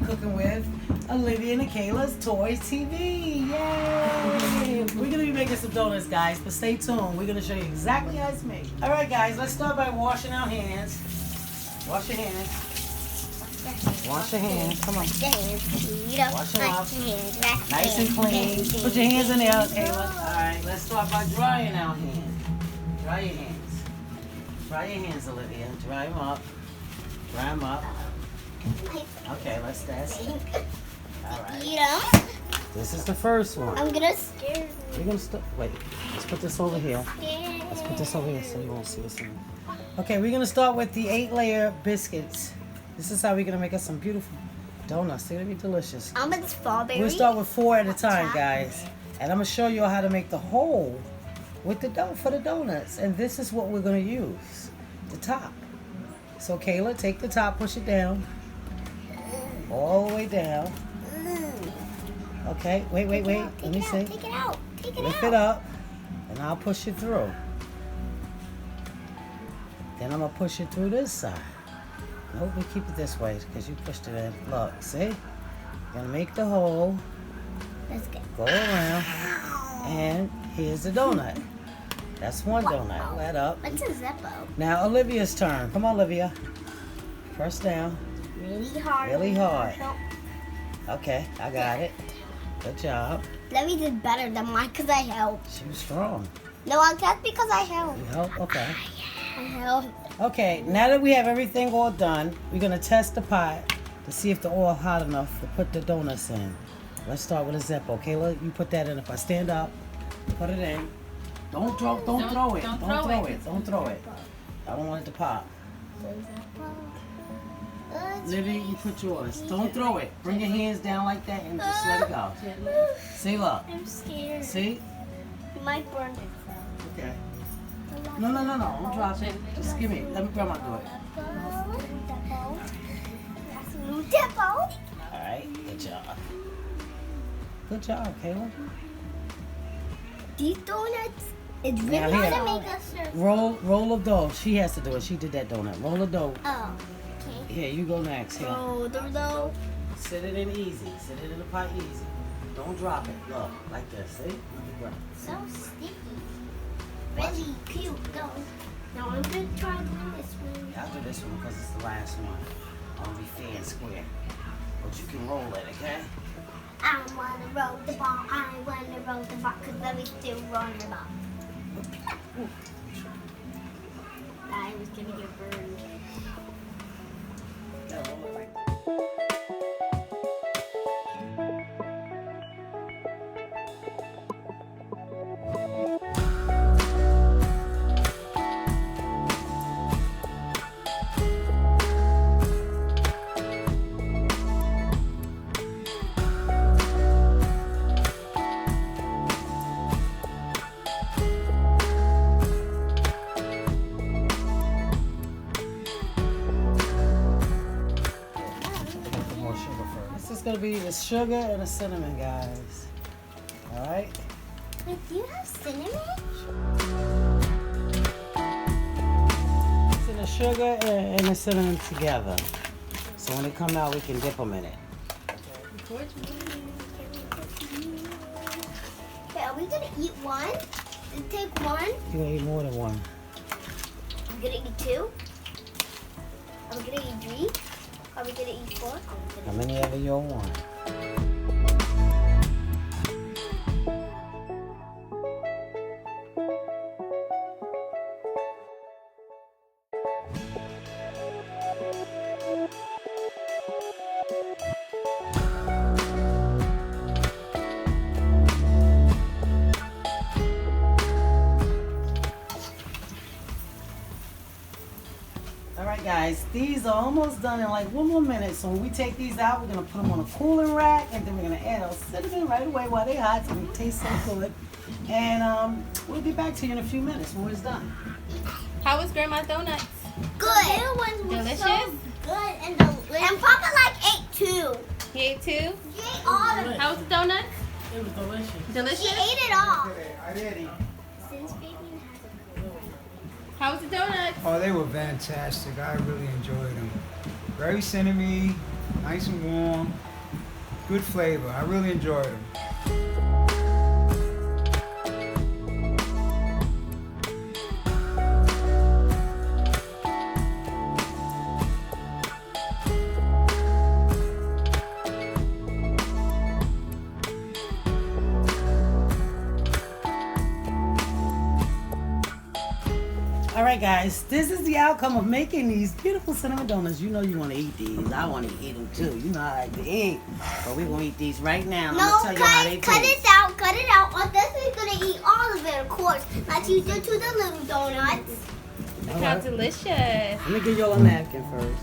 cooking with Olivia and Akayla's Toys TV. Yay! We're gonna be making some donuts, guys, but stay tuned. We're gonna show you exactly how it's made. All right, guys, let's start by washing our hands. Wash your hands. Wash your hands. Come on. Wash them off. Nice and clean. Put your hands in there, Akayla. All right, let's start by drying our hands. Dry your hands. Dry your hands, Olivia. Dry them up. Dry them up. Okay, let's test it. All right. This is the first one. I'm gonna scare We're gonna start. Wait. Let's put this over here. Let's put this over here so you won't see what's in it. Okay, we're gonna start with the 8-layer biscuits. This is how we're gonna make us some beautiful donuts. They're gonna be delicious. I'm with strawberry. We'll start with 4 at a time, guys, and I'm gonna show you how to make the hole with the dough for the donuts. And this is what we're gonna use, the top. So Kayla, take the top, push it down, all the way down. Okay, wait. Let me see. Take it out. Take it Lift out. it up, and I'll push it through. Then I'm gonna push it through this side. Nope, we keep it this way because you pushed it in. Look, see? You're gonna make the hole. Let's Go around, and here's the donut. That's one donut. Let up. What's a Zippo? Now Olivia's turn. Come on, Olivia. Press down. Really hard. Really hard. No. Okay, I got it. Good job. Levy did better than mine because I helped. She was strong. No, that's because I helped. You help? Okay. I helped. Okay, now that we have everything all done, we're gonna test the pot to see if the oil hot enough to put the donuts in. Let's start with a Zippo. Kayla, you put that in. If I stand up, put it in. Don't throw it. Don't throw it. I don't want it to pop. Livy, you put yours. Don't throw it. Bring your hands down like that and just let it go. See, look. I'm scared. See? You might burn it. Okay. No. Don't drop it. Just give me. Let me grandma do it. Depot. All right. Good job. Good job, Kayla. These donuts, it's Now really here. gonna make us serve. Roll of dough. She has to do it. She did that donut. Roll of dough. Oh, okay. Here, you go next. Here. Oh, the dough. Sit it in easy. Sit it in the pot easy. Don't drop it. Look, like this. See? Let me grab it. So sticky. Really cute though. Now I'm gonna try this one. I'll do this one because it's the last one. I want to be fair and square. But you can roll it, okay? I wanna roll the ball. I wanna roll the ball because let me still rolling the ball. I was gonna get burned. No, roll it right there. This is gonna be the sugar and the cinnamon, guys. All right. Wait, do you have cinnamon? Mixing the sugar and the cinnamon together. So when they come out, we can dip them in it. Okay, are we gonna eat one? Take one. You're gonna eat more than one. I'm gonna eat 2. I'm gonna eat 3. Are we gonna eat 4? How many ever you want? Alright guys, these are almost done in like 1 more minute. So when we take these out, we're going to put them on a cooling rack, and then we're going to add our cinnamon right away while they're hot. It's going to taste so good. And we'll get back to you in a few minutes when it's done. How was Grandma's donuts? Good. The little ones were Delicious? so good, and Papa ate 2. He ate 2? He ate all of it. How was the donuts? It was delicious. Delicious? He ate it all. I did eat. Since baby has How was the donuts? Oh, they were fantastic. I really enjoyed them. Very cinnamony, nice and warm. Good flavor. I really enjoyed them. All right, guys, this is the outcome of making these beautiful cinnamon donuts. You know you want to eat these. I want to eat them too. You know I like to eat. But we're going to eat these right now. No, I'm going to tell you how they cut taste. it out, cut it out. Or this is going to eat all of it, of course. Like you did to the little donuts. Look how delicious. Let me give y'all a napkin first.